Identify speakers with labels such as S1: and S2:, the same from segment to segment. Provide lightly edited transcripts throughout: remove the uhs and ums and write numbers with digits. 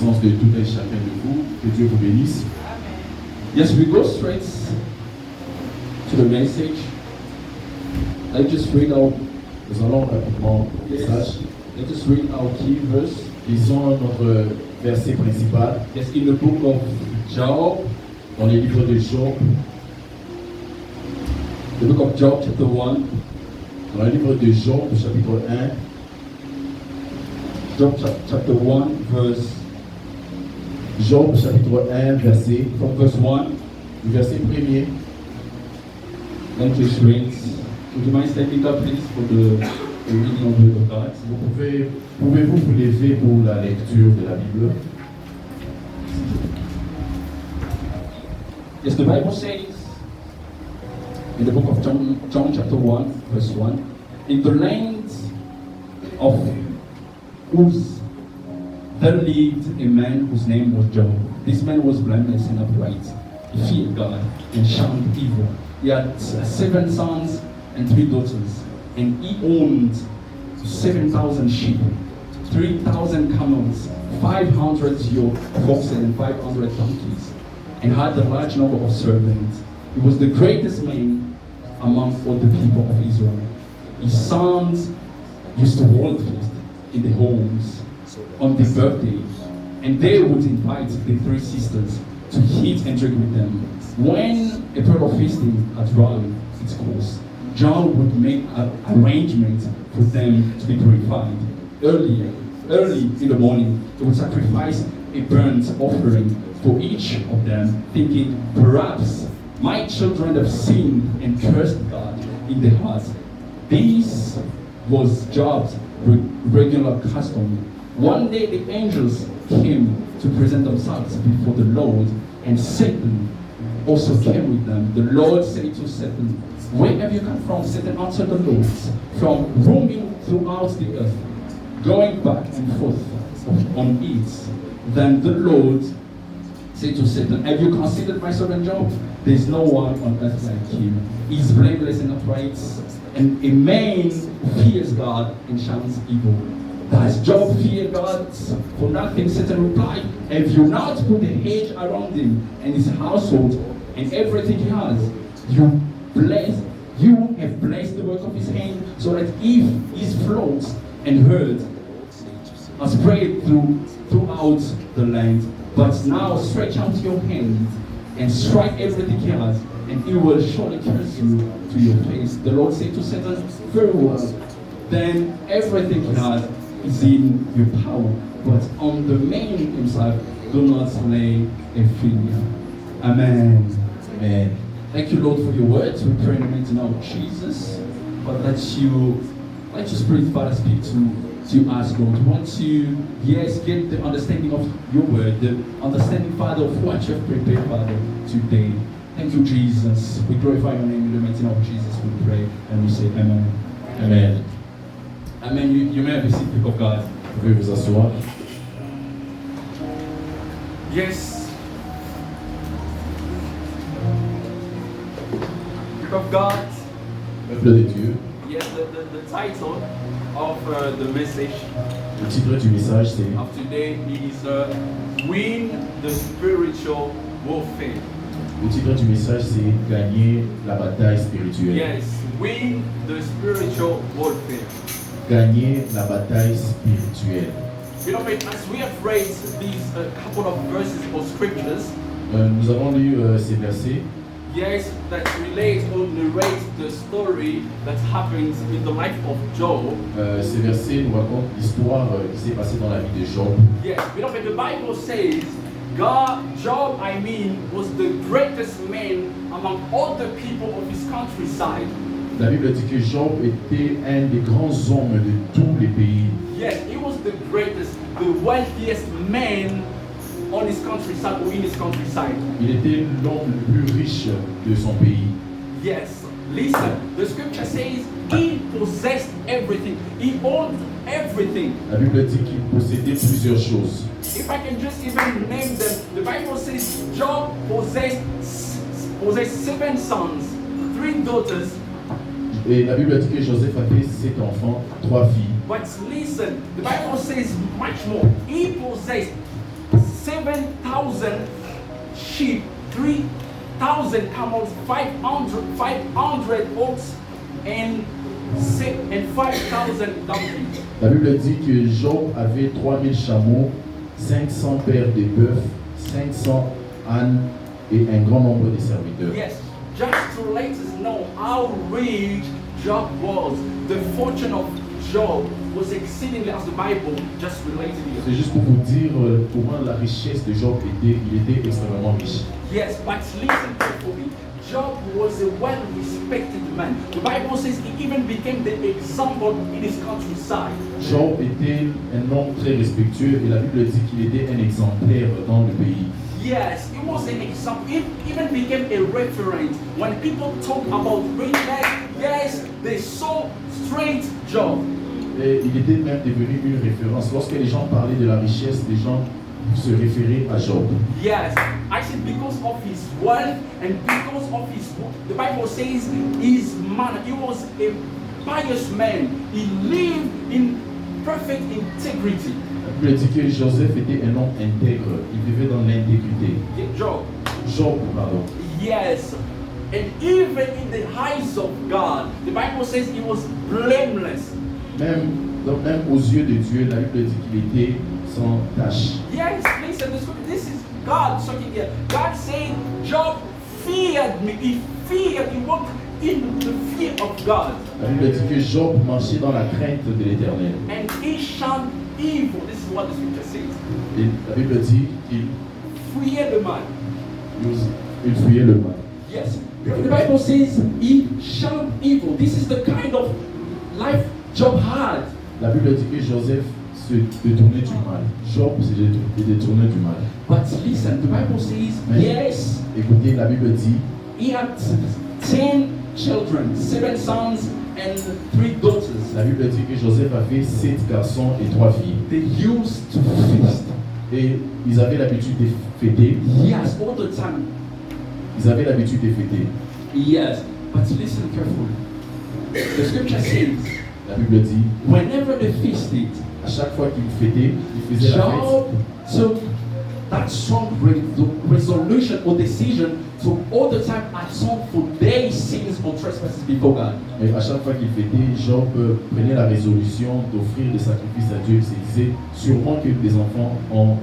S1: connaissance de tout et chacun de vous. Que Dieu vous bénisse.
S2: Yes, we go straight to the message. I just read out.
S1: Nous allons rapidement au message.
S2: Let us read our key verse.
S1: Lisons notre verset principal
S2: Yes, in the book of Job,
S1: dans les livres de Job.
S2: the book of Job, chapter 1.
S1: Dans le livre de Job, chapitre 1,
S2: Job chapter 1, verse
S1: Job, chapitre 1, verset,
S2: from verse 1.
S1: du verset 1er.
S2: Then just read. Would you mind stepping up, please, for the reading of the word of God?
S1: Pouvez-vous vous lever pour la lecture de la Bible?
S2: Yes, the Bible says in the book of John chapter 1, verse 1, in the land of Uz, there lived a man whose name was Job. This man was blameless and upright. He feared God and shunned evil. He had 7 sons and 3 daughters, and he owned 7,000 sheep, 3,000 camels, 500 yoke of oxen, and 500 donkeys, and had a large number of servants. He was the greatest man among all the people of Israel. His sons used to hold feast in the homes on their birthdays, and they would invite the 3 sisters to eat and drink with them. When a period of feasting had run its course, John would make arrangements for them to be purified. Early in the morning, he would sacrifice a burnt offering for each of them, thinking, perhaps my children have sinned and cursed God in their hearts. This was Job's regular custom. One day the angels came to present themselves before the Lord, and Satan also came with them. The Lord said to Satan, where have you come from? Satan answered the Lord, from roaming throughout the earth, going back and forth on it. Then the Lord said to Satan, have you considered my servant Job? There is no one on earth like him. He is blameless and upright, and a man who fears God and shuns evil. Does Job fear God? For nothing, Satan replied, have you not put a hedge around him and his household and everything he has? You have blessed the work of his hand, so that if his flocks and herds are spread throughout the land. But now stretch out your hand and strike everything he has, and he will surely curse you to your face. The Lord said to Satan, very well, then everything he has is in your power, but on the man himself do not lay a finger. Amen.
S1: Amen.
S2: Thank you, Lord, for your words. We pray in the mighty name of Jesus. But let your Spirit, Father, speak to us, Lord. We want to, yes, get the understanding of your word, the understanding, Father, of what you have prepared, Father, today. Thank you, Jesus. We glorify your name in the mighty name of Jesus. We pray and we say amen.
S1: Amen.
S2: Amen. You may have a seat, people of God.
S1: Pouvez vous asseoir.
S2: Yes. People of God.
S1: Peuple de Dieu.
S2: Yes, the title of the message
S1: Le titre du message, c'est
S2: of today is Win the Spiritual Warfare.
S1: Le titre du message, c'est Gagner la bataille spirituelle.
S2: Yes, win the spiritual warfare.
S1: Gagner la bataille spirituelle.
S2: Beloved, as we have read these couple of verses or scriptures,
S1: Nous avons lu ces versets
S2: yes, that relate or narrate the story that happens in the life of Job.
S1: Ces versets nous racontent l'histoire qui s'est passée dans la vie de Job.
S2: Yes, beloved, the Bible says Job, was the greatest man among all the people of his countryside.
S1: La Bible dit que Job était un des grands hommes de tous les pays.
S2: Yes, he was the greatest, the wealthiest man on his countryside or in his countryside.
S1: Il était l'homme le plus riche de son pays.
S2: Yes, listen, the scripture says he possessed everything. He owned everything.
S1: La Bible dit qu'il possédait plusieurs choses.
S2: If I can just even name them, the Bible says Job possessed 7 sons, 3 daughters.
S1: Et la Bible dit que Joseph avait 7 enfants, 3 filles.
S2: But listen, the Bible says much more. He possessed 3,000 sheep, 3,000 camels, 500 ox, and 5,000 donkeys.
S1: La Bible dit que Job avait 3000 chameaux, 500 paires de bœufs, 500 ânes et un grand nombre de serviteurs.
S2: Yes, just to let us know how rich Job was. The fortune of Job was exceedingly, as the Bible just related
S1: C'est
S2: here.
S1: juste pour vous dire comment la richesse de Job était, il était extrêmement riche.
S2: Yes, but listen carefully. Job was a well-respected man. The Bible says he even became the example in his countryside.
S1: Job était un homme très respectueux et la Bible dit qu'il était un exemplaire dans le pays.
S2: Yes, it was an example. It even became a reference. When people talk about richness, yes, they saw straight Job.
S1: Et il était même devenu une référence. Lorsque les gens parlaient de la richesse, les gens se référaient à Job.
S2: Yes, I said because of his wealth and because of his, the Bible says his manner. He was a pious man. He lived in perfect integrity.
S1: La Bible dit que Joseph était un homme intègre. Il vivait dans l'intégrité.
S2: Job.
S1: Job, pardon.
S2: Yes. And even in the eyes of God, the Bible says he was blameless.
S1: Même aux yeux de Dieu, la Bible dit qu'il était sans tache.
S2: Yes, listen, this is God talking here. God saying, Job feared me. He walked in the fear of God.
S1: La Bible dit que Job marchait dans la crainte de l'Éternel.
S2: And he shunned evil. This is what the scripture says.
S1: Et la Bible dit qu'il
S2: Fear the man.
S1: fuyait le mal.
S2: Yes. The Bible says he shunned evil. This is the kind of life Job had.
S1: La Bible dit que Joseph se détournait du mal. Job se détournait du mal.
S2: But listen, the Bible says,
S1: Mais,
S2: yes,
S1: écoutez, la Bible dit
S2: he had 10 children, 7 sons and 3 daughters.
S1: La Bible dit que Joseph avait 7 garçons et 3 filles.
S2: They used to feast.
S1: Et ils avaient l'habitude de fêter.
S2: Yes, all the time.
S1: Ils avaient l'habitude de fêter.
S2: Yes, but listen carefully. The scripture says,
S1: La Bible dit,
S2: whenever they feasted,
S1: à chaque fois qu'ils fêtaient, ils faisaient la
S2: Job
S1: fête.
S2: took that strong resolution or decision to all the time atone for their sins or trespasses before God.
S1: Et à chaque fois qu'il fêtait, Job prenait la résolution d'offrir des sacrifices à Dieu. Il se disait sûrement que les enfants ont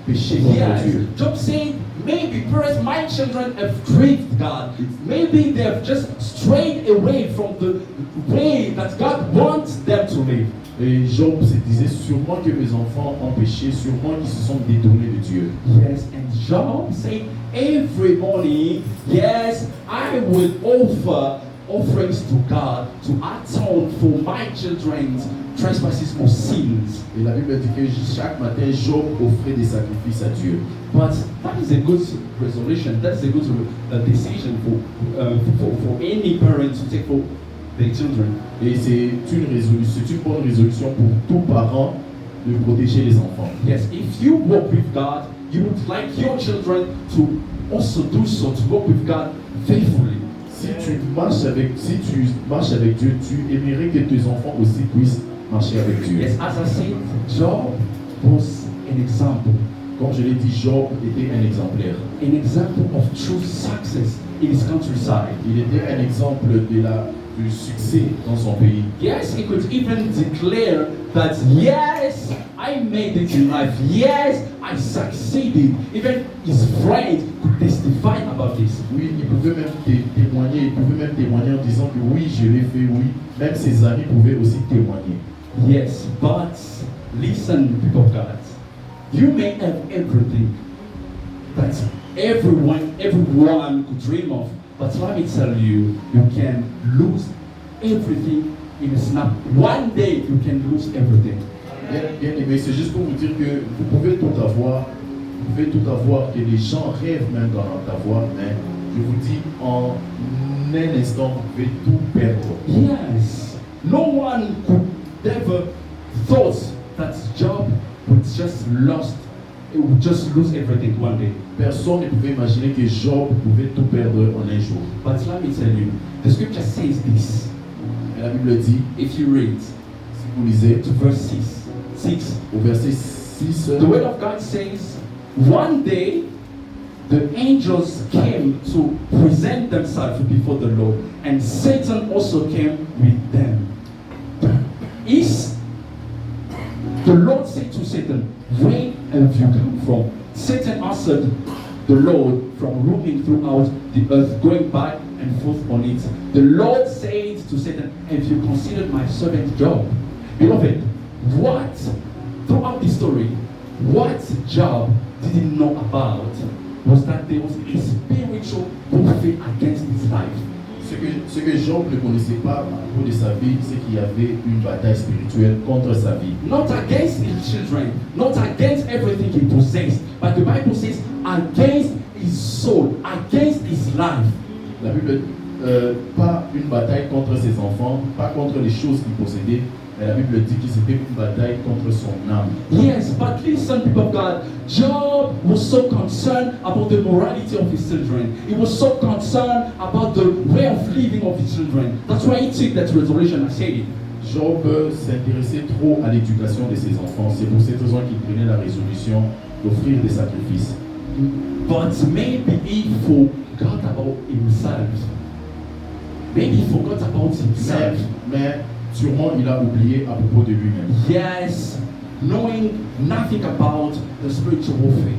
S1: péché contre
S2: Yes,
S1: Dieu.
S2: Job said, maybe perhaps my children have grieved God. Maybe they have just strayed away from the way that God wants them to live.
S1: Et Job se disait sûrement que mes enfants ont péché, sûrement qu'ils se sont détournés de Dieu.
S2: Yes, and Job said every morning, yes, I will offer offerings to God to atone for my children's trespasses or sins.
S1: Et la Bible dit que chaque matin, Job offrait des sacrifices à Dieu.
S2: But that is a good resolution. That's a good decision for any parent to take for their children.
S1: Et c'est une bonne résolution pour tout parent de protéger les enfants.
S2: Yes, if you walk with God, you would like your children to also do so, to walk with God faithfully.
S1: Si tu marches avec Dieu, tu aimerais que tes enfants aussi puissent marcher avec Dieu.
S2: Yes, as I said, Job was an example.
S1: Comme je l'ai dit, Job était un exemplaire.
S2: An example of true success in his countryside.
S1: Il était un exemple du succès dans son pays.
S2: Yes, he could even declare that, yes, I made it in life. Yes, I succeeded. Even his friends could testify about this.
S1: Oui, il pouvait même témoigner en disant que oui, je l'ai fait, oui. Même ses amis pouvaient aussi témoigner.
S2: Yes, but listen, people of God. You may have everything that everyone could dream of, but let me tell you, you can lose everything in a snap. One day you can lose everything.
S1: Bien aimé, c'est juste pour vous dire que vous pouvez tout avoir, que les gens rêvent même d'en avoir, mais je vous dis, en un instant, vous pouvez tout perdre.
S2: Yes, no one could ever thought that Job would just lose everything one day.
S1: Personne ne pouvait imaginer que Job pouvait tout perdre en un jour.
S2: But let me tell you, the scripture says this.
S1: Et la Bible dit,
S2: If you read
S1: si vous lisez
S2: to verse 6,
S1: au verset 6,
S2: the word of God says, one day, the angels came to present themselves before the Lord, and Satan also came with them. The Lord said to Satan, "Where have you come from?" Satan answered the Lord, "From roaming throughout the earth, going back and forth on it." The Lord said to Satan, "Have you considered my servant Job?" Beloved, throughout the story, what Job didn't know about was that there was a spiritual warfare against his life.
S1: Ce que Job ne connaissait pas à propos de sa vie, c'est qu'il y avait une bataille spirituelle contre sa vie.
S2: Not against his children, not against everything he possessed, but the Bible says against his soul, against his life.
S1: La Bible, pas une bataille contre ses enfants, pas contre les choses qu'il possédait, mais la Bible dit que c'était une bataille contre son âme.
S2: Yes, but listen, people of God, Job was so concerned about the morality of his children. He was so concerned about the way of living of his children. That's why he took that resolution and said it.
S1: Job s'intéressait trop à l'éducation de ses enfants. C'est pour cette raison qu'il prenait la résolution d'offrir des sacrifices.
S2: But maybe he forgot about himself. Maybe he forgot about himself.
S1: Mais sûrement il a oublié à propos de lui-même.
S2: Yes, knowing nothing about the spiritual warfare.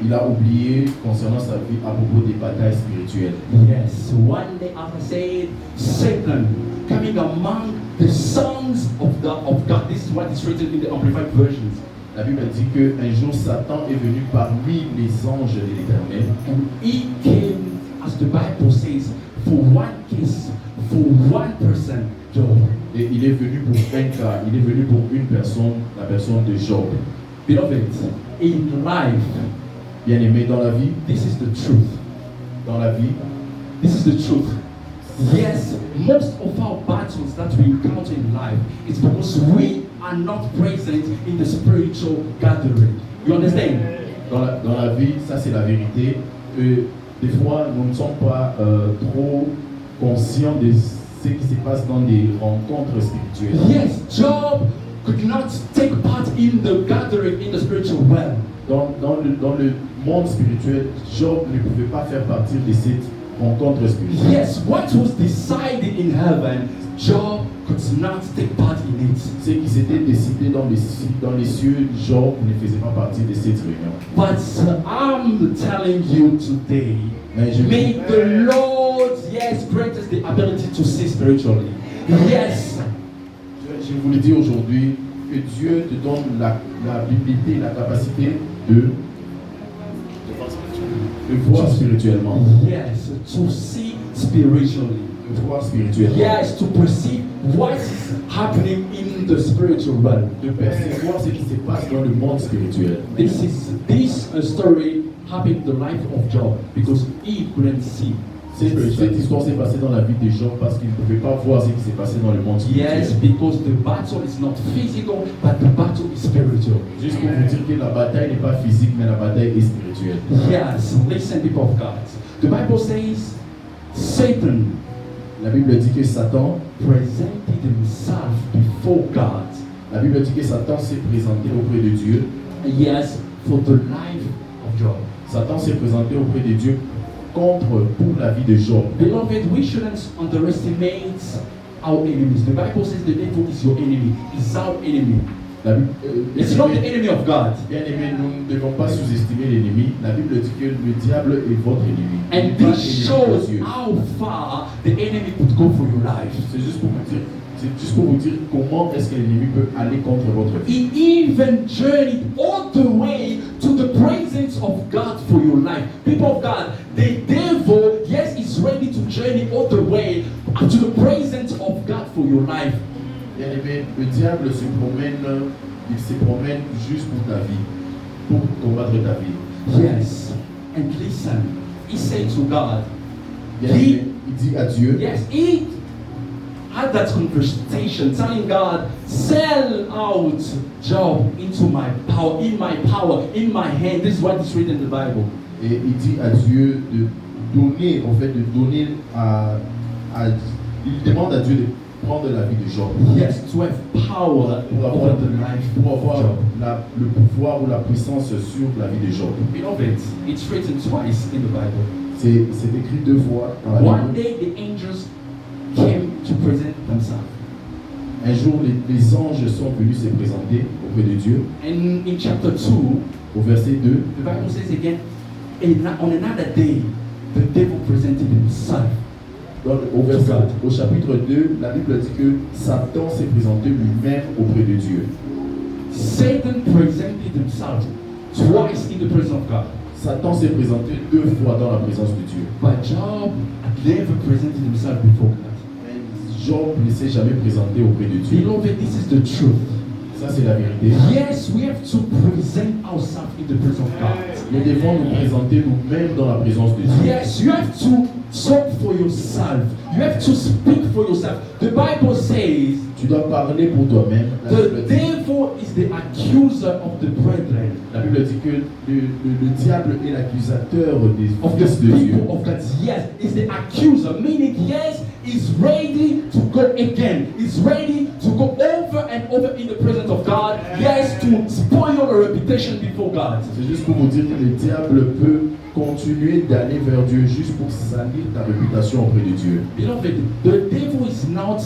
S1: Il a oublié concernant sa vie à propos des batailles spirituelles.
S2: Yes, one day, as I said, Satan coming among the sons of God. This is what is written in the Amplified versions.
S1: La Bible dit qu'un jour Satan est venu parmi les anges de l'Éternel.
S2: And he came, as the Bible says, for one case, for one person, Job.
S1: Et il est venu pour un cas, il est venu pour une personne, la personne de Job.
S2: Beloved, in life,
S1: bien-aimé, dans la vie,
S2: this is the truth.
S1: Dans la vie,
S2: this is the truth. Yes, most of our battles that we encounter in life is because we are not present in the spiritual gathering. You understand?
S1: Dans la vie, ça c'est la vérité. Des fois, nous ne sommes pas trop conscients de ce qui se passe dans des rencontres spirituelles.
S2: Yes, Job could not take part in the gathering in the spiritual realm.
S1: Dans le monde spirituel, Job ne pouvait pas faire partie de cette rencontre spirituelle.
S2: Yes, what was decided in heaven, Job could not take part in it.
S1: Ce qui s'était décidé dans les cieux, Job ne faisait pas partie de cette réunion.
S2: But I'm telling you today, may the Lord, yes, grant us the ability to see spiritually. Yes.
S1: Je vous le dis aujourd'hui, que Dieu te donne l'habilité, la capacité de voir spirituellement.
S2: Yes, to see spiritually.
S1: De voir spirituellement.
S2: Yes, to perceive what is happening in the spiritual realm.
S1: De percevoir ce qui se passe dans le monde spirituel.
S2: This story happened in the life of Job because he couldn't see.
S1: Cette histoire s'est passée dans la vie de Job parce qu'il ne pouvait pas voir ce qui s'est passé dans le monde spirituel.
S2: Yes, because the battle is not physical, but the battle is spiritual.
S1: Juste pour vous dire que la bataille n'est pas physique, mais la bataille est spirituelle.
S2: Yes, listen, people of God. The Bible says Satan,
S1: la Bible dit que Satan
S2: presented himself before God.
S1: La Bible dit que Satan s'est présenté auprès de Dieu.
S2: Yes, for the life of Job.
S1: Satan s'est présenté auprès de Dieu pour la vie de Job.
S2: Beloved, we shouldn't underestimate our enemies. The Bible says the devil is your enemy. Is our enemy. It's not the enemy of God.
S1: Bien aimé, nous ne devons pas sous-estimer l'ennemi. La Bible dit que le diable est votre ennemi.
S2: And this shows how far the enemy could go for your life.
S1: C'est juste pour vous dire comment est-ce que l'ennemi peut aller contre votre vie.
S2: He even journeyed all the way to the presence of God for your life. People of God, the devil, yes, is ready to journey all the way to the presence of God for your life.
S1: Bien aimé, le diable se promène juste pour ta vie, pour combattre ta vie.
S2: Yes, and listen, he said to God,
S1: bien aimé, il dit à Dieu,
S2: yes, he had that conversation telling God, sell out Job into my power, in my hand. This is what is written in the Bible.
S1: Et il dit à Dieu de donner, en fait, de donner il demande à Dieu prendre la vie de Job,
S2: Yes, to have power over the life
S1: pour
S2: of
S1: avoir
S2: Job.
S1: le pouvoir ou la puissance sur la vie de Job.
S2: Beloved, it's written twice in the Bible.
S1: C'est écrit 2 fois dans la
S2: One
S1: Bible.
S2: day the angels came to present themselves.
S1: Un jour, les anges sont venus se présenter auprès de Dieu.
S2: And in chapter 2,
S1: Au verset 2,
S2: the Bible says again, on another day, the devil presented himself.
S1: au chapitre 2, la Bible dit que Satan s'est présenté lui-même auprès de Dieu.
S2: Satan presented himself twice in the presence of God.
S1: Satan s'est présenté 2 fois dans la présence de Dieu.
S2: But Job had never presented himself before God.
S1: Mais Job ne s'est jamais présenté auprès de Dieu.
S2: Beloved, this is the truth.
S1: Ça, c'est la vérité.
S2: Yes, we have to present ourselves in the presence of God.
S1: Nous devons nous présenter nous-mêmes dans la présence de Dieu.
S2: Yes, you have to talk for yourself. You have to speak for yourself. The Bible says
S1: Tu dois parler pour toi-même. La
S2: the
S1: Bible dit,
S2: devil is the accuser of the brethren,
S1: la Bible dit que le diable est l'accusateur des
S2: of the
S1: fils de Dieu.
S2: people of God. Yes, is the accuser, meaning yes, is ready to go again. Is ready to go over and over in the presence of God. Yes, to spoil your reputation before God.
S1: C'est juste pour vous dire que le diable peut continuer d'aller vers Dieu juste pour salir ta réputation auprès de Dieu.
S2: Beloved, the devil is not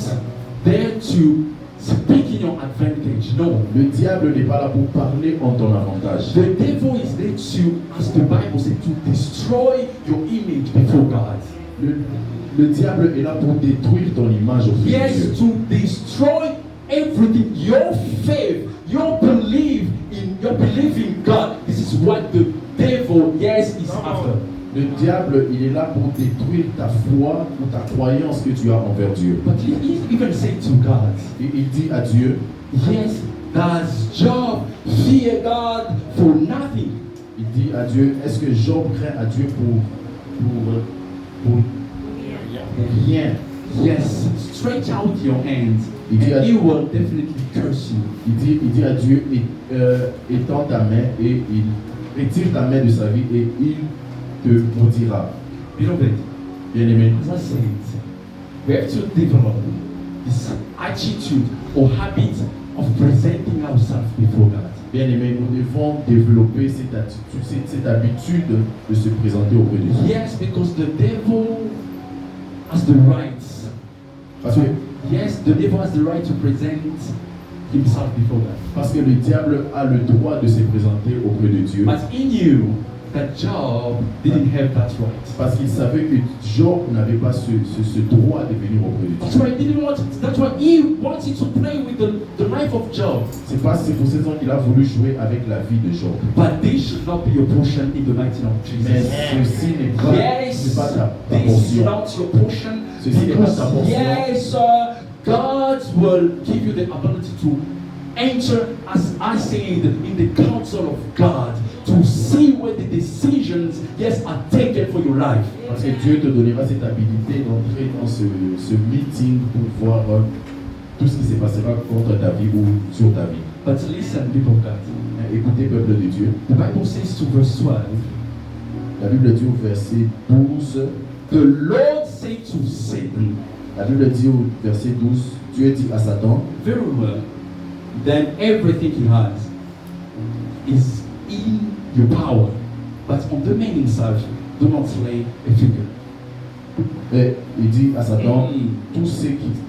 S2: there to speak in your advantage. No.
S1: Le diable n'est pas là pour parler en ton avantage.
S2: The devil is there to, as the Bible says, to destroy your image before God.
S1: Le diable est là pour détruire ton image auprès de
S2: Yes,
S1: Dieu.
S2: to destroy everything. Your faith, your belief in God. This is what the devil, yes, is after.
S1: Le diable, il est là pour détruire ta foi ou ta croyance que tu as envers Dieu.
S2: But he even said to God,
S1: Et il dit à Dieu,
S2: yes, does Job fear God for nothing?
S1: il dit à Dieu, est-ce que Job craint à Dieu pour rien?
S2: Yes, stretch out your hands,
S1: Il dit à
S2: and he will definitely curse you.
S1: Il dit à Dieu, étends ta main et il retire ta main de sa vie et il te maudira.
S2: Beloved,
S1: Bien-aimé,
S2: as I said, we have to develop this attitude or habit of presenting ourselves before God.
S1: bien-aimé, nous devons développer cette attitude, cette habitude de se présenter auprès de Dieu.
S2: Yes, because the devil has the right.
S1: Parce que,
S2: Yes, the devil has the right to present himself before God.
S1: parce que le diable a le droit de se présenter auprès de Dieu.
S2: But he knew that Job didn't have that right.
S1: Parce qu'il savait que Job n'avait pas ce droit de venir auprès de
S2: That's
S1: Dieu.
S2: why he didn't want. That's why he wanted to play with the life of Job.
S1: C'est pour cette raison qu'il a voulu jouer avec la vie de Job.
S2: But this should not be your portion in the mighty name of
S1: Mais
S2: Jesus.
S1: ceci n'est pas,
S2: Yes,
S1: c'est pas ta
S2: this is
S1: portion.
S2: not your portion.
S1: Ceci n'est pas ta
S2: Because
S1: portion.
S2: yes, God will give you the ability to enter, as I said, in the counsel of God to see where the decisions, yes, are taken for your life.
S1: Parce que Dieu te donnera cette habilité d'entrer dans ce meeting pour voir tout ce qui se passera contre ta vie ou sur ta vie.
S2: But listen, people of God.
S1: Écoutez, peuple de Dieu.
S2: The Bible says to verse 12,
S1: La Bible dit au verset 12,
S2: the Lord said to Satan,
S1: la Bible dit au verset 12, Dieu dit à Satan,
S2: very well, then everything he has is in your power. But on the man himself, do not slay a figure.
S1: et il dit à Satan,
S2: Mm.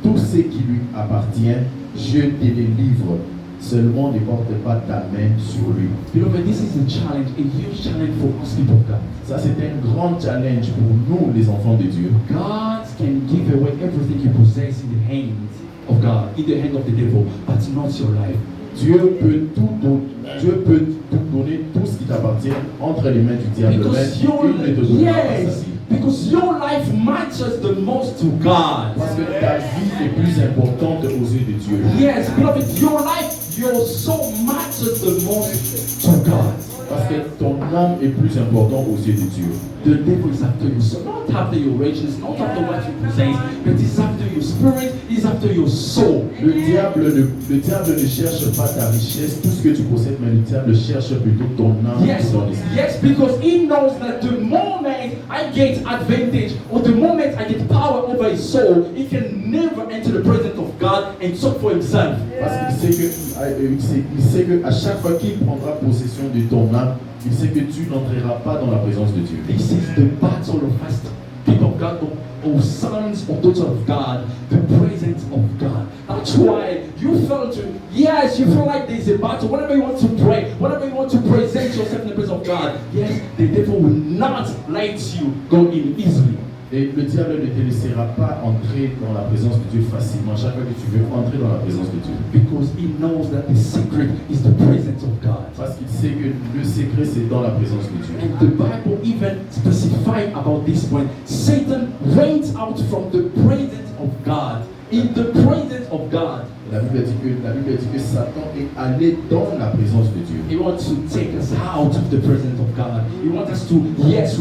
S1: tout ce qui lui appartient, je te les livre. Seulement ne porte pas ta main sur lui.
S2: Beloved, this is a challenge, a huge challenge for us people of God.
S1: Ça, c'est un grand challenge pour nous, les enfants de Dieu.
S2: God can give away everything you possess in the hands of God, in the hand of the devil, but not your life.
S1: Dieu peut tout donner, tout ce qui t'appartient entre les mains du diable.
S2: Because
S1: Mais il ne te donnera pas sa
S2: yes,
S1: vie.
S2: because your life matters the most to God.
S1: Parce que ta vie est plus importante aux yeux de Dieu.
S2: Yes, beloved, your life, your soul matters the most to God.
S1: Parce que ton âme est plus importante aux yeux de Dieu.
S2: the devil is after you. So not after your riches, not after what you possess, but he's after your spirit, he's after your soul.
S1: Le diable ne cherche pas ta richesse, tout ce que tu possèdes, mais le diable cherche plutôt ton âme.
S2: Yes,
S1: ton esprit.
S2: yes, because he knows that the moment I get advantage or the moment I get power over his soul, he can never enter the presence of God and talk for himself.
S1: Parce qu'il sait que à chaque fois qu'il prendra possession de ton âme, il sait que tu n'entreras pas dans la présence de Dieu.
S2: This is the battle of us, people of God, or sons or daughters of God, the presence of God. That's why you feel like there's a battle. Whenever you want to pray, whenever you want to present yourself in the presence of God, yes, the devil will not let you go in easily.
S1: Et le diable ne te laissera pas entrer dans la présence de Dieu facilement chaque fois que tu veux entrer dans la présence de Dieu.
S2: Because he knows that the secret is the presence of God.
S1: Parce qu'il sait que le secret c'est dans la présence de Dieu.
S2: And the Bible even specifies about this when Satan went out from the presence of God. In the presence of God.
S1: La Bible dit que Satan est allé dans la présence de Dieu.
S2: He wants to take us out of the presence of God. He wants us to,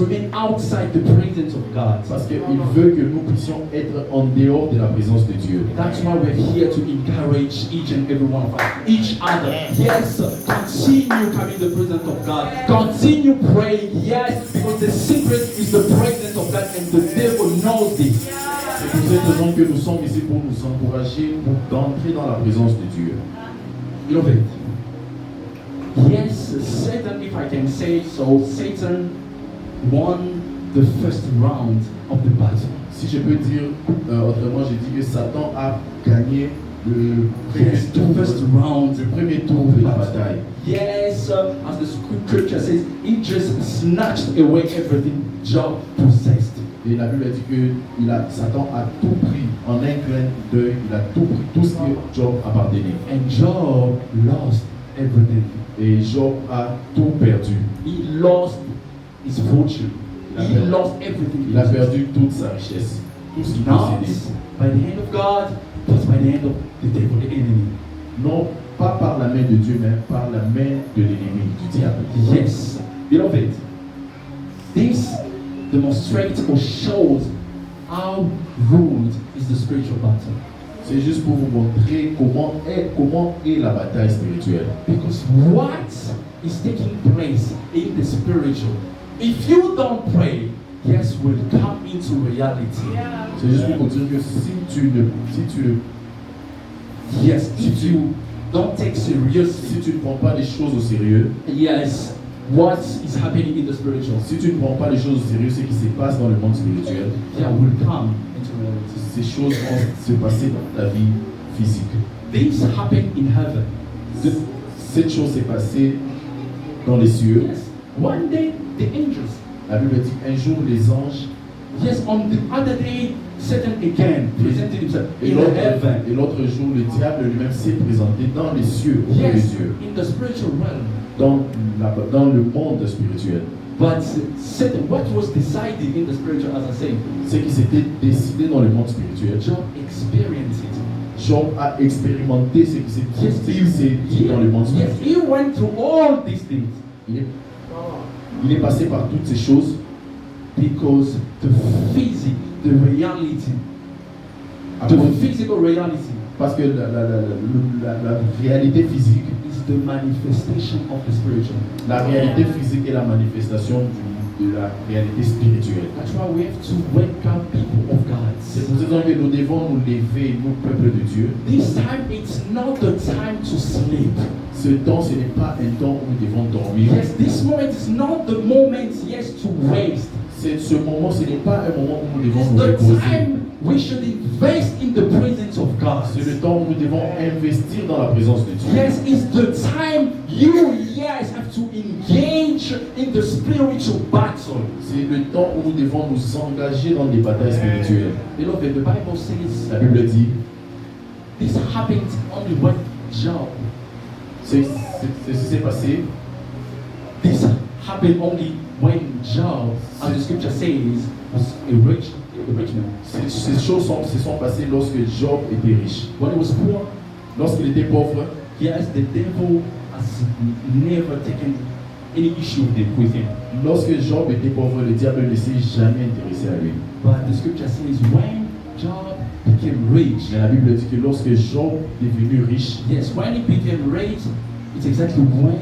S2: remain outside the presence of God.
S1: Parce qu'il veut que nous puissions être en dehors de la présence de Dieu.
S2: That's why we're here to encourage each and every one of us, each other. Yes, continue coming to the presence of God. Continue praying, yes, because the secret is the presence of God and the devil knows this.
S1: C'est pour cette raison que nous sommes ici pour nous encourager, pour d'entrer dans la présence de Dieu.
S2: Beloved, yes, Satan, if I can say so, Satan won the first round of the battle.
S1: Si je peux dire autrement, j'ai dit que Satan a gagné le premier tour de la bataille.
S2: Yes, as the scripture says, he just snatched away everything Job possessed.
S1: Et la Bible dit que Satan a tout pris en un clin d'œil, il a tout pris, tout ce que Job appartenait.
S2: And Job lost everything.
S1: Et Job a tout perdu.
S2: He lost his fortune. He lost everything.
S1: Il a perdu toute sa richesse, tout ce qu'il
S2: Not
S1: possédait.
S2: by the hand of God, but by the hand of the devil, the enemy.
S1: Non pas par la main de Dieu, mais par la main de l'ennemi, du diable.
S2: Yes, beloved, this demonstrates or shows how rude is the spiritual battle.
S1: C'est juste pour vous montrer comment est la bataille spirituelle.
S2: Because what is taking place in the spiritual, if you don't pray, yes, will come into reality.
S1: C'est juste pour vous dire que si tu
S2: don't take seriously,
S1: si tu ne prends pas les choses au sérieux,
S2: yes, what is happening in the spiritual,
S1: si tu ne prends pas les choses au sérieux, ce qui se passe dans le monde spirituel,
S2: will come into reality.
S1: ces choses vont se passer dans ta vie physique.
S2: This happened in heaven.
S1: Cette chose s'est passée dans les cieux.
S2: Yes, one day the angels.
S1: La Bible dit un jour les anges.
S2: Yes, on the other day, Satan again presented himself in heaven.
S1: Et l'autre jour, le diable lui-même s'est présenté dans les cieux, auprès des
S2: Yes,
S1: cieux,
S2: in the spiritual realm.
S1: dans le monde spirituel.
S2: But Satan, what was decided in the spiritual, as I say,
S1: Ce qui s'était décidé dans le monde spirituel,
S2: Job experienced it.
S1: Job a expérimenté ce qui s'est dit dans le monde
S2: Yes,
S1: spirituel.
S2: he went through all these things
S1: Il est passé par toutes ces choses
S2: because the reality, the physical reality,
S1: parce que la réalité physique,
S2: is the manifestation of the spiritual.
S1: la réalité physique est la manifestation de la réalité spirituelle.
S2: That's why we have to welcome people of God.
S1: C'est pour ça que nous devons nous lever, nous, peuple de Dieu.
S2: This time it's not the time to sleep.
S1: Ce temps, ce n'est pas un temps où nous devons dormir.
S2: Yes, this moment is not the moment, yes, to waste.
S1: Ce moment, ce n'est pas un moment où nous devons
S2: It's
S1: nous
S2: the
S1: reposer.
S2: time we should invest in the presence of God.
S1: C'est le temps où nous devons investir dans la présence de Dieu.
S2: Yes, it's the time you, yes, have to engage in the spiritual battle.
S1: C'est le temps où nous devons nous engager dans des batailles spirituelles.
S2: Beloved, the Bible says
S1: La Bible dit,
S2: this happened only when Job.
S1: c'est ce qui s'est passé.
S2: This happened only when Job, as the scripture says, was a rich man.
S1: Ces choses se sont passées lorsque Job était riche.
S2: When he was poor,
S1: Lorsqu'il était pauvre,
S2: yes, the devil has never taken any issue with him.
S1: Lorsque Job était pauvre, le diable ne s'est jamais intéressé à lui.
S2: But the scripture says when Job became rich,
S1: Mais la Bible dit que lorsque Job est devenu riche,
S2: yes, when he became rich, it's exactly when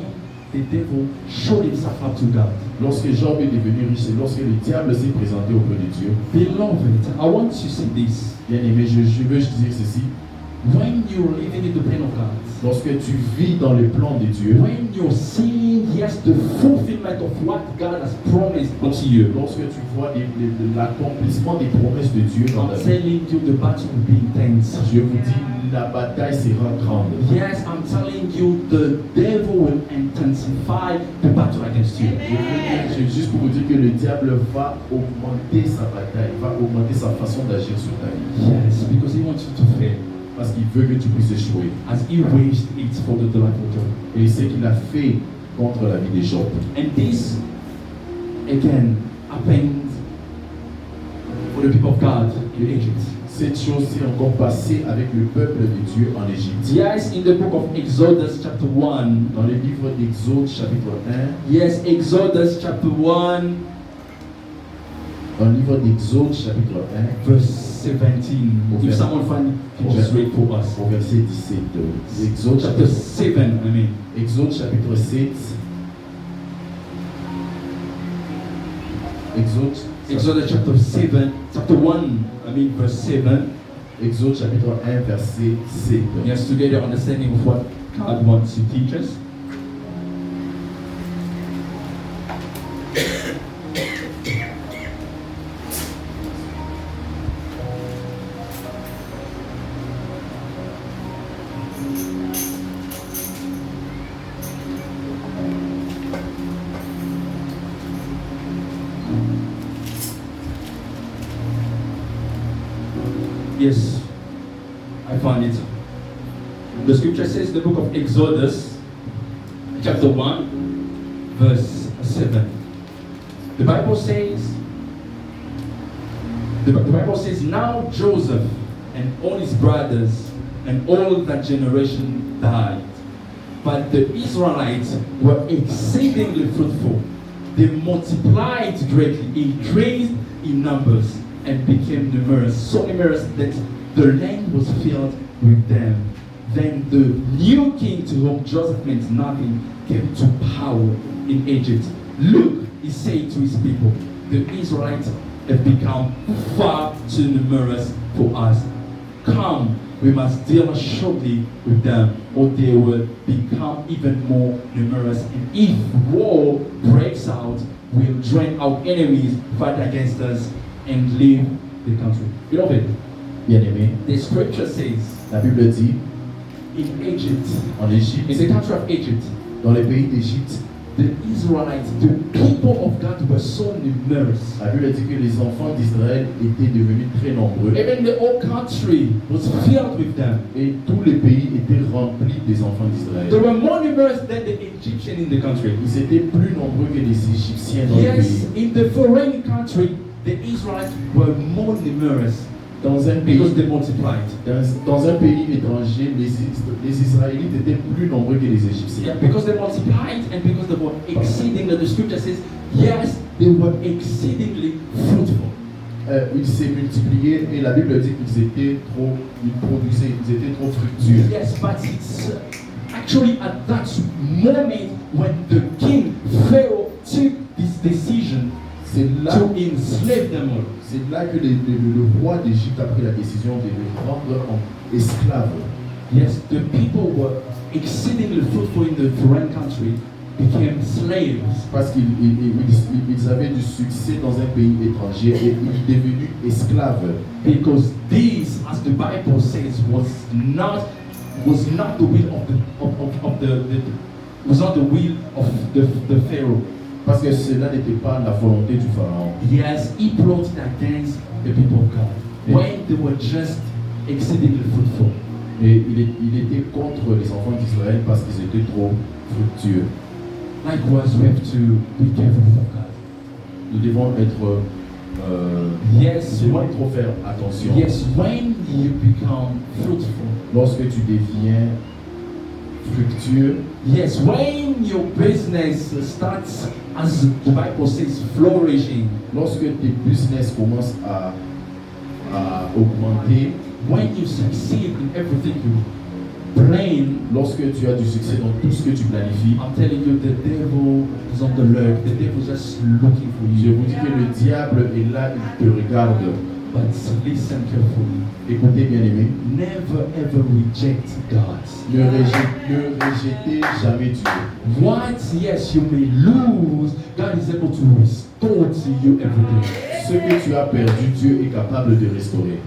S2: the devil showed himself up to God.
S1: lorsque Job est devenu riche, c'est lorsque le diable s'est présenté auprès de Dieu.
S2: Beloved, I want to say this.
S1: Bien aimé, je veux dire ceci.
S2: When you're living in the plan of God,
S1: Lorsque tu vis dans le plan de Dieu,
S2: when you're seeing, yes, the fulfillment of what God has promised unto you,
S1: lorsque tu vois l'accomplissement des promesses de Dieu dans
S2: I'm
S1: ta vie,
S2: telling you the battle will be intense.
S1: je vous dis, la bataille sera grande.
S2: Yes, I'm telling you the devil will intensify the battle against you.
S1: C'est juste pour vous dire que le diable va augmenter sa bataille, va augmenter sa façon d'agir sur ta vie.
S2: Yes, because he wants you to fail,
S1: Parce qu'il veut que tu puisses échouer.
S2: as he waged it for the life of Job.
S1: Et c'est ce qu'il a fait contre la vie de Job.
S2: And this, again, happened for the people of God in Egypt.
S1: Cette chose s'est encore passée avec le peuple de Dieu en Égypte.
S2: Yes, in the book of Exodus chapter 1.
S1: Dans le livre d'Exode chapitre 1,
S2: Yes, Exodus chapter 1,
S1: dans le livre d'Exode chapitre 1,
S2: verse 17. If someone find it, can just read for us.
S1: au verset 17. Exode
S2: Chapter
S1: chapitre,
S2: 7, I mean.
S1: Exode chapitre 7.
S2: Exodus chapter 7, chapter 1, I mean verse 7.
S1: Exode chapitre 1 verset 7.
S2: Yes, to get an understanding of what God wants to teach us. Yes, I found it. The scripture says in the book of Exodus, chapter 1, verse 7. The Bible says, the Bible says, now Joseph and all his brothers and all that generation died. But the Israelites were exceedingly fruitful. They multiplied greatly, increased in numbers, and became numerous, so numerous that the land was filled with them. Then the new king to whom Joseph meant nothing came to power in Egypt. Look, he said to his people, the Israelites have become far too numerous for us. Come, we must deal sharply with them, or they will become even more numerous. And if war breaks out, we'll join our enemies, fight against us, and leave the country. Beloved,
S1: Bien-aimé,
S2: the scripture says
S1: la Bible dit,
S2: in Egypt,
S1: en
S2: in
S1: Égypte,
S2: the country of Egypt,
S1: dans les pays d'Égypte,
S2: the Israelites, the people of God were so numerous.
S1: la Bible dit que les enfants d'Israël étaient devenus très nombreux
S2: Even the whole country was filled with them.
S1: et tous les pays étaient remplis des enfants
S2: They
S1: d'Israël.
S2: were more numerous than the Egyptians in the country.
S1: Ils étaient plus nombreux que les Égyptiens dans le
S2: Yes,
S1: pays.
S2: in the foreign country, the Israelites were more numerous
S1: Dans un
S2: because
S1: pays,
S2: they multiplied.
S1: dans un pays étranger, les Israélites étaient plus nombreux que les
S2: Yeah,
S1: Égyptiens.
S2: because they multiplied and because they were exceedingly, the scripture says, yes, they were exceedingly fruitful.
S1: Ils s'est multipliés et la Bible dit qu'ils étaient trop, ils produisaient, ils étaient trop fructueux.
S2: Yes, but it's actually at that moment when the king Pharaoh took this decision
S1: C'est là,
S2: to enslave them all.
S1: c'est là que le roi d'Égypte a pris la décision de les rendre en esclaves.
S2: Yes, the people were exceedingly fruitful in the foreign country, became slaves.
S1: Parce qu'ils avaient du succès dans un pays étranger et ils sont devenus esclaves.
S2: Because this, as the Bible says, was not the will of the Pharaoh.
S1: Parce que cela n'était pas la volonté du Pharaon.
S2: Yes, he brought it against the people of God when they were just exceedingly fruitful.
S1: Et il était contre les enfants d'Israël parce qu'ils étaient trop fructueux.
S2: Likewise, we have to be careful of God.
S1: Nous devons être,
S2: Yes,
S1: nous devons trop faire attention.
S2: yes, when you become fruitful,
S1: Lorsque tu deviens fructueux.
S2: Yes, when your business starts, as the Bible says, flourishing,
S1: Lorsque tes business commencent à augmenter,
S2: when you succeed in everything you plan,
S1: lorsque tu as du succès dans tout ce que tu planifies,
S2: I'm telling you, the devil is on the lurk. The devil is just looking for
S1: je
S2: you.
S1: vous dis que le diable est là, il te regarde.
S2: But listen carefully.
S1: Écoutez bien aimé,
S2: Never ever reject God.
S1: ne rejetez jamais Dieu.
S2: What, yes, you may lose, God is able to restore to you everything.
S1: Ce que tu as perdu, Dieu est capable de restaurer.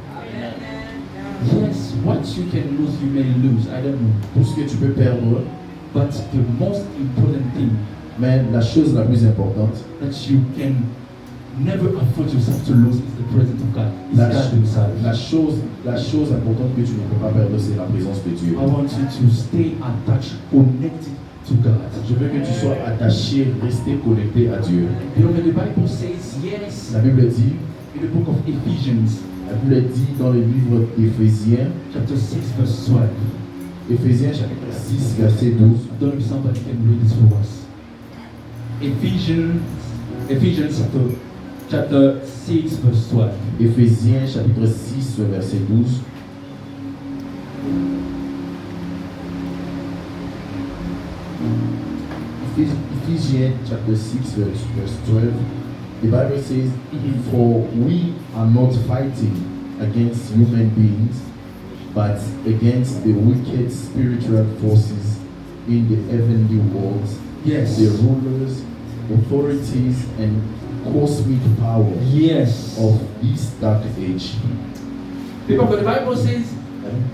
S2: Yes, what you can lose, you may lose. I don't know.
S1: Tout ce que tu peux perdre,
S2: But the most important thing
S1: mais la chose la plus importante,
S2: that you can never afford yourself to lose is the presence of God. It's
S1: la,
S2: God Himself.
S1: la chose importante que tu ne peux pas perdre, c'est la présence de Dieu.
S2: I want you to stay attached, connected to God.
S1: Je veux que tu sois attaché, resté connecté à Dieu.
S2: Beloved, the Bible says, yes,
S1: La Bible dit,
S2: in the book of Ephesians,
S1: la Bible dit dans le livre d'Éphésiens,
S2: chapter 6, verse 12.
S1: Éphésiens chapitre 6, verset 12.
S2: I don't know if somebody can read this for us. Ephesians chapter 6, verse 12.
S1: Éphésiens chapitre 6, verset 12. Ephesians chapter 6, verse 12. The Bible says, "For we are not fighting against human beings, but against the wicked spiritual forces in the heavenly worlds,
S2: Yes.
S1: the rulers, authorities, and cosmic powers
S2: Yes.
S1: of this dark age."
S2: Because the Bible says,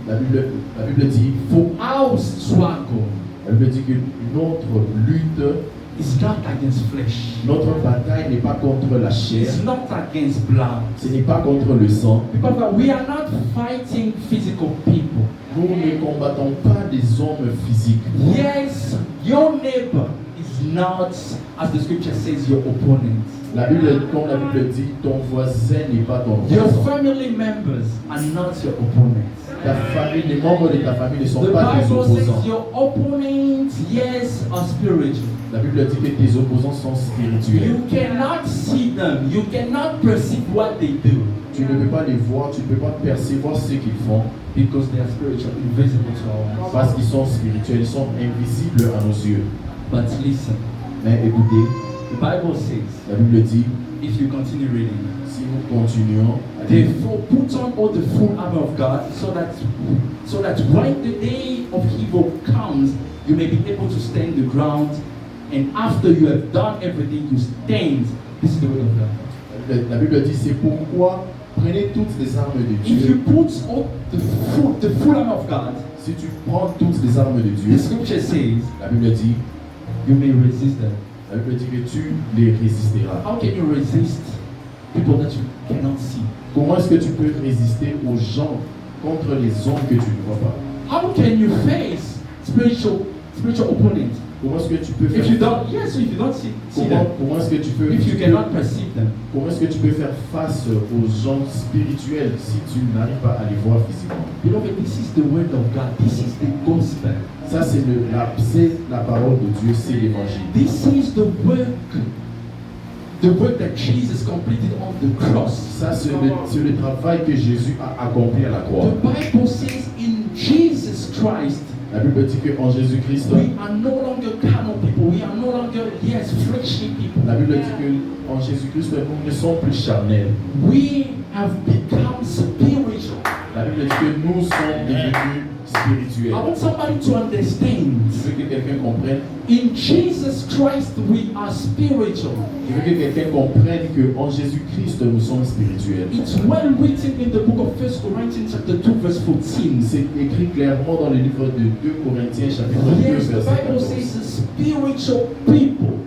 S1: La Bible dit,
S2: for our struggle
S1: la Bible dit que notre lutte,
S2: is not against flesh.
S1: notre bataille n'est pas contre la chair,
S2: It's not against blood.
S1: ce n'est pas contre le sang.
S2: Because we are not fighting physical people.
S1: Nous ne combattons pas des hommes physiques.
S2: Yes, your neighbor is not, as the scripture says, your opponent.
S1: La Bible, comme la Bible dit, ton voisin n'est pas ton
S2: Your
S1: voisin.
S2: family members are not your opponents.
S1: Ta famille, les membres de ta famille ne sont
S2: The
S1: pas tes
S2: Bible
S1: opposants.
S2: says your opponents, yes, are spiritual.
S1: La Bible dit que tes opposants sont spirituels.
S2: You cannot see them. You cannot perceive what they do
S1: Tu ne peux pas les voir, tu ne peux pas percevoir ce qu'ils font
S2: because they are spiritual, invisible to our eyes.
S1: parce qu'ils sont spirituels, ils sont invisibles à nos yeux.
S2: But listen,
S1: Mais écoutez,
S2: the Bible says,
S1: la Bible dit,
S2: if you continue reading,
S1: si nous continuons, à lire,
S2: therefore put on all the full armor of God, so that when the day of evil comes, you may be able to stand the ground, and after you have done everything, you stand. This is the word of God.
S1: la Bible dit, c'est pourquoi prenez toutes les armes de
S2: If you
S1: Dieu.
S2: put all the full armor of God,
S1: Si tu prends toutes les armes de
S2: the
S1: Dieu,
S2: scripture says
S1: la Bible dit,
S2: you may resist them.
S1: la Bible dit que tu les résisteras.
S2: How can you resist people that you cannot see?
S1: Comment est-ce que tu peux résister aux gens contre les hommes que tu ne vois pas?
S2: How can you face spiritual opponents
S1: Comment est-ce que tu peux faire
S2: if you don't? Yes, if you don't see them,
S1: comment est-ce que tu peux
S2: if you cannot perceive them.
S1: comment est-ce que tu peux faire face aux gens spirituels si tu n'arrives pas à les voir physiquement?
S2: Beloved, this is the word of God. This is the gospel.
S1: Ça c'est la parole de Dieu, c'est l'évangile.
S2: This is the work that Jesus completed on the cross.
S1: Ça c'est le travail que Jésus a accompli à la croix.
S2: The Bible says in Jesus Christ,
S1: La Bible dit qu'en Jésus-Christ,
S2: we are no longer carnal people. We are no longer, yes, fleshly people.
S1: la Bible dit qu'en Jésus-Christ, nous ne sommes plus charnels.
S2: We have become spiritual.
S1: La Bible dit que nous sommes devenus spirituels.
S2: I want somebody to understand.
S1: Je veux que quelqu'un comprenne.
S2: In Jesus Christ, we are spiritual.
S1: Je veux que quelqu'un comprenne qu'en Jésus-Christ, nous sommes spirituels.
S2: It's well written in the book of 1 Corinthians chapter 2 verse 14.
S1: C'est écrit clairement dans le livre de 2 Corinthiens chapitre 2
S2: Yes, the
S1: verset
S2: Bible
S1: 14.
S2: says the spiritual people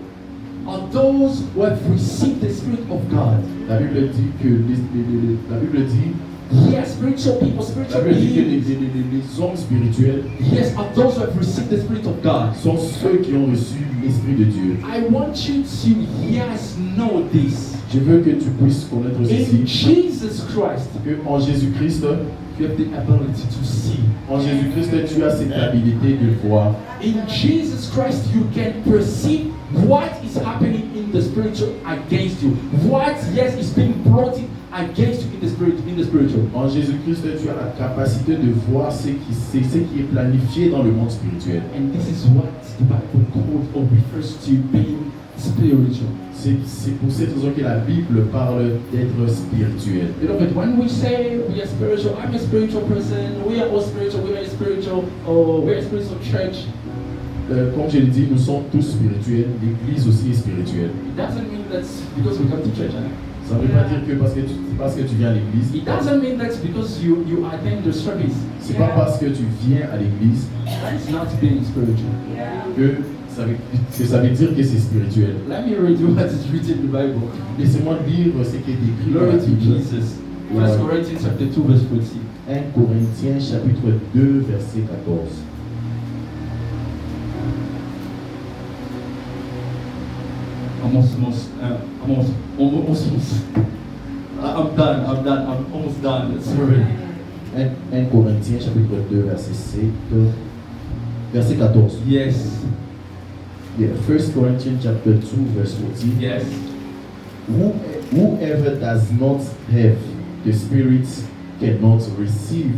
S2: are those who have received the Spirit of God.
S1: La Bible dit que la Bible dit
S2: Yes, spiritual people,
S1: la
S2: spiritual
S1: Bible dit que
S2: beings.
S1: les hommes spirituels
S2: Yes, are those who have received the Spirit of God.
S1: sont ceux qui ont reçu l'Esprit de Dieu.
S2: I want you to, yes, know this.
S1: Je veux que tu puisses connaître
S2: In
S1: ceci,
S2: Jesus Christ,
S1: que en Jésus-Christ,
S2: you have the ability to see.
S1: En Jésus-Christ, tu as cette habilité de voir.
S2: In Jesus Christ, you can perceive what is happening in the spiritual against you. What, yes, is being brought in against you in the spiritual.
S1: En Jésus-Christ, tu as la capacité de voir ce qui est planifié dans le monde spirituel.
S2: And this is what the Bible calls or refers to being spiritual.
S1: C'est pour cette raison que la Bible parle d'être spirituel.
S2: You know, but when we say we are spiritual, I'm a spiritual person, we are all spiritual, we are spiritual, or we're a spiritual church.
S1: Comme je l'ai dit, nous sommes tous spirituels. L'Église aussi est spirituelle.
S2: It doesn't mean that's because we come to church.
S1: Ça ne veut pas dire que parce que tu viens à l'église.
S2: It doesn't mean that's because you attend the service.
S1: C'est pas parce que tu viens à l'église
S2: That's not being spiritual.
S1: que ça veut dire que c'est spirituel.
S2: Let me read you what is written in the Bible.
S1: Laissez-moi lire ce qui est écrit dans
S2: Glory
S1: la
S2: to
S1: Bible.
S2: Jesus. 1 Corinthians chapter 2 verse 14.
S1: 1 Corinthiens chapitre 2 verset 14.
S2: I'm almost done. Sorry.
S1: 1 Corinthiens chapitre 2 verset 7, verset 14.
S2: Yes.
S1: Yeah, 1 Corinthians chapter 2 verse 14.
S2: Yes.
S1: Whoever does not have the Spirit cannot receive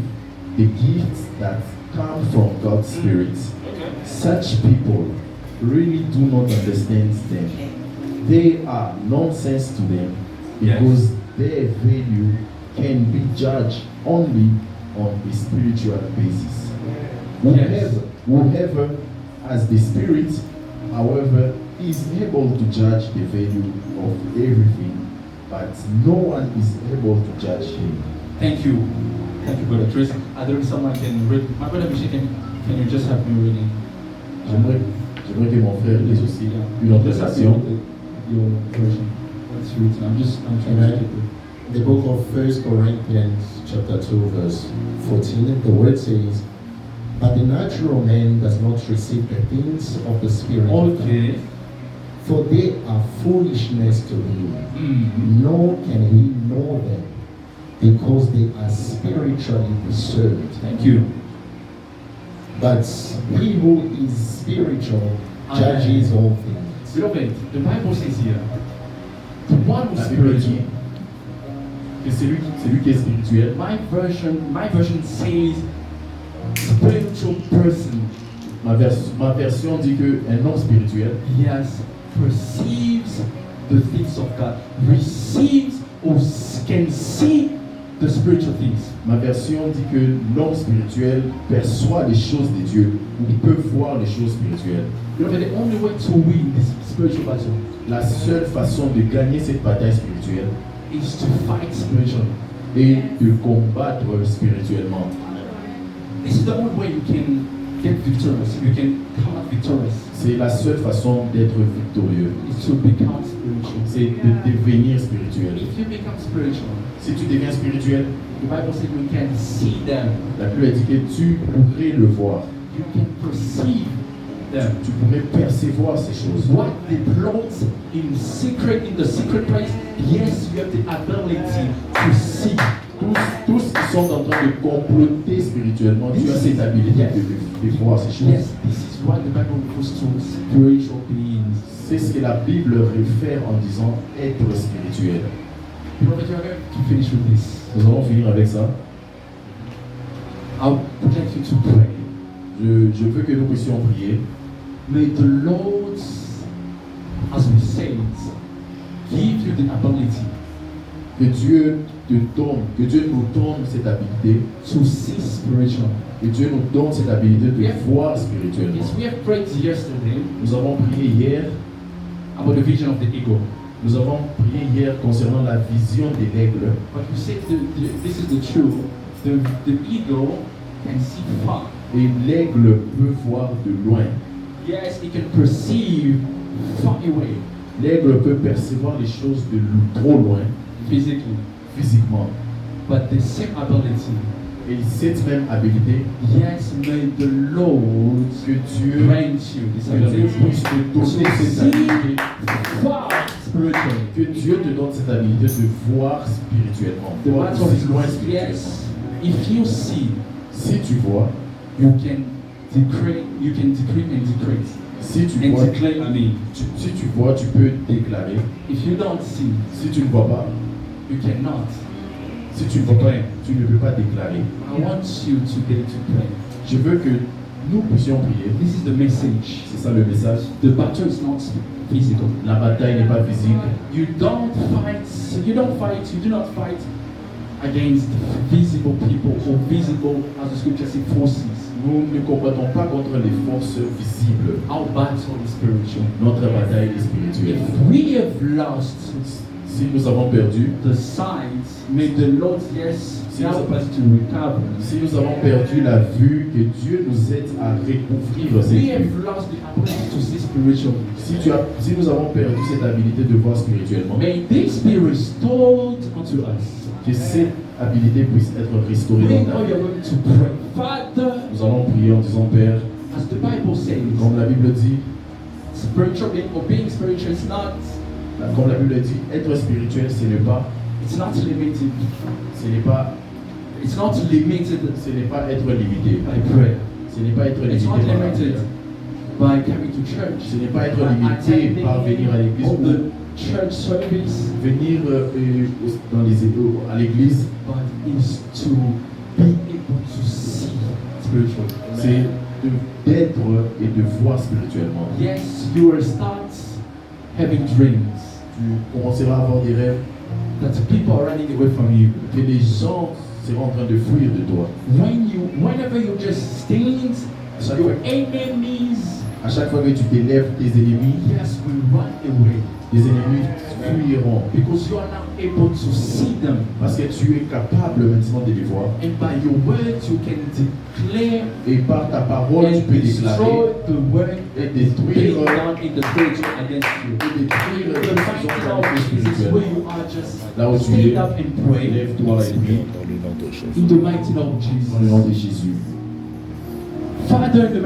S1: the gifts that come from God's Spirit.
S2: Okay.
S1: Such people really do not understand them. They are nonsense to them because their value can be judged only on a spiritual basis. Whoever has the Spirit, however, is able to judge the value of everything, but no one is able to judge him.
S2: Thank you. Thank you, Brother Tracy. Are there someone can read? My brother Michel, can you just have me reading?
S1: J'aimerais que mon frère lise aussi une interprétation.
S2: Your version. What's written? I'm trying to get it.
S3: The book of 1 Corinthians chapter 2 verse 14, the word says, but the natural man does not receive the things of the Spirit of
S2: Okay.
S3: God, for they are foolishness to him, nor can he know them, because they are spiritually discerned.
S2: Thank you.
S3: But he who is spiritual judges all things.
S2: Beloved, the Bible says here, the one who's
S1: La Bible dit
S2: spiritual.
S1: que c'est lui qui est spirituel.
S2: My version says spiritual person.
S1: Ma version dit qu'un homme spirituel,
S2: Yes, perceives the things of God, receives or can see the spiritual things.
S1: ma version dit que l'homme spirituel perçoit les choses de Dieu, ou il peut voir les choses spirituelles.
S2: You know, the only way to win this spiritual battle
S1: La seule façon de gagner cette bataille spirituelle
S2: is to fight spiritually.
S1: est de combattre spirituellement.
S2: This is the only way you can get victorious. You can come out victorious.
S1: C'est la seule façon d'être victorieux.
S2: Is to become spiritual.
S1: C'est de devenir spirituel.
S2: If you become spiritual,
S1: Si tu deviens spirituel,
S2: the Bible says we can see them.
S1: la Bible dit que tu pourrais le voir.
S2: You can perceive them.
S1: Tu pourrais percevoir ces choses.
S2: What they plot in secret, in the secret place, yes, you have the ability to see.
S1: Tous qui sont en train de comploter spirituellement, tu as cette habilité de voir ces choses.
S2: Yes, this is what the Bible refers to spiritual beings.
S1: C'est ce que la Bible réfère en disant être spirituel.
S2: Beloved, you are going to finish with this.
S1: Nous allons finir avec ça.
S2: I would like you to pray.
S1: Je veux que nous puissions prier.
S2: May the Lord, as we said, give you the ability
S1: Que Dieu te donne, que Dieu nous donne cette habilité,
S2: to see spiritual.
S1: que Dieu nous donne cette habilité de voir spirituellement.
S2: Yes, we have prayed yesterday
S1: Nous avons prié hier,
S2: about the vision of the eagle.
S1: nous avons prié hier concernant la vision de l'aigle.
S2: But we said this is the truth. The eagle can see far.
S1: Et l'aigle peut voir de loin.
S2: Yes, it can perceive far away
S1: L'aigle peut percevoir les choses de trop loin,
S2: physically.
S1: physiquement.
S2: But the same ability,
S1: Et cette même habilité,
S2: yes, may the Lord
S1: que Dieu
S2: grant you this
S1: Que Dieu
S2: ability
S1: puisse te donner cette habilité,
S2: far spiritually.
S1: que Dieu te donne cette habilité de voir spirituellement,
S2: The
S1: voir
S2: Bible
S1: aussi loin
S2: says,
S1: spirituellement.
S2: yes, If you see,
S1: Si tu vois,
S2: you can decree and decrease.
S1: si tu
S2: And
S1: vois,
S2: declare, I mean,
S1: si tu vois, tu peux déclarer.
S2: if you don't see,
S1: Si tu ne vois pas,
S2: you cannot.
S1: si tu ne vois pas, tu ne peux pas déclarer.
S2: I want you today to pray.
S1: Je veux que nous puissions prier.
S2: This is the message.
S1: C'est ça le message.
S2: The battle is not physical.
S1: La bataille n'est pas physique.
S2: You do not fight against visible people or visible, as the scripture says, forces.
S1: Nous ne combattons pas contre les forces visibles.
S2: Our battle is spiritual.
S1: Notre bataille est spirituelle.
S2: If we have lost
S1: Si nous avons perdu,
S2: the signs, may the Lord, yes, help us to recover.
S1: si nous avons perdu la vue, que Dieu nous aide à recouvrir cette
S2: We
S1: vue.
S2: have lost the ability to see spiritually.
S1: Si nous avons perdu cette habilité de voir spirituellement,
S2: May this be restored unto us.
S1: que cette habilité puisse être restaurée
S2: We
S1: dans
S2: are
S1: ta vie.
S2: going to pray. Father,
S1: Nous allons prier en disant, Père,
S2: as the Bible says,
S1: comme la Bible dit,
S2: spiritual being or being spiritual is not,
S1: comme la Bible dit, être spirituel, ce n'est pas,
S2: it's not limited.
S1: ce n'est pas,
S2: It's not limited
S1: ce n'est pas être limité.
S2: by prayer.
S1: Ce n'est pas être limité
S2: It's not
S1: par la
S2: limited
S1: prière.
S2: by coming to church.
S1: Ce n'est pas être
S2: by
S1: limité par venir à l'église
S2: all
S1: ou
S2: the church service,
S1: venir à l'église.
S2: but is to be able to see spiritually.
S1: C'est d'être et de voir spirituellement.
S2: Yes, you will start having dreams
S1: Tu commenceras à avoir des rêves
S2: that people are running away from you.
S1: que les gens seront en train de fuir de toi.
S2: Whenever you just stand, your enemies,
S1: À chaque fois que tu t'élèves, tes ennemis,
S2: yes, will run away
S1: tes ennemis fuiront.
S2: because you are now able to see them.
S1: Parce que tu es capable maintenant de les voir.
S2: And by your words, you can declare
S1: Et par ta parole, tu
S2: and
S1: peux déclarer
S2: destroy the word
S1: et
S2: being
S1: détruire
S2: done in the spiritual against you.
S1: et détruire
S2: The
S1: les
S2: mighty
S1: choses
S2: Lord
S1: dans le
S2: Jesus,
S1: spirituel.
S2: where you are, just
S1: Là où tu
S2: stand
S1: es,
S2: up and pray
S1: lève-toi et prie
S4: Dans le nom de Jésus.
S2: in the mighty Lord
S1: dans le nom
S2: Jesus.
S1: de Jésus.
S2: Father, in the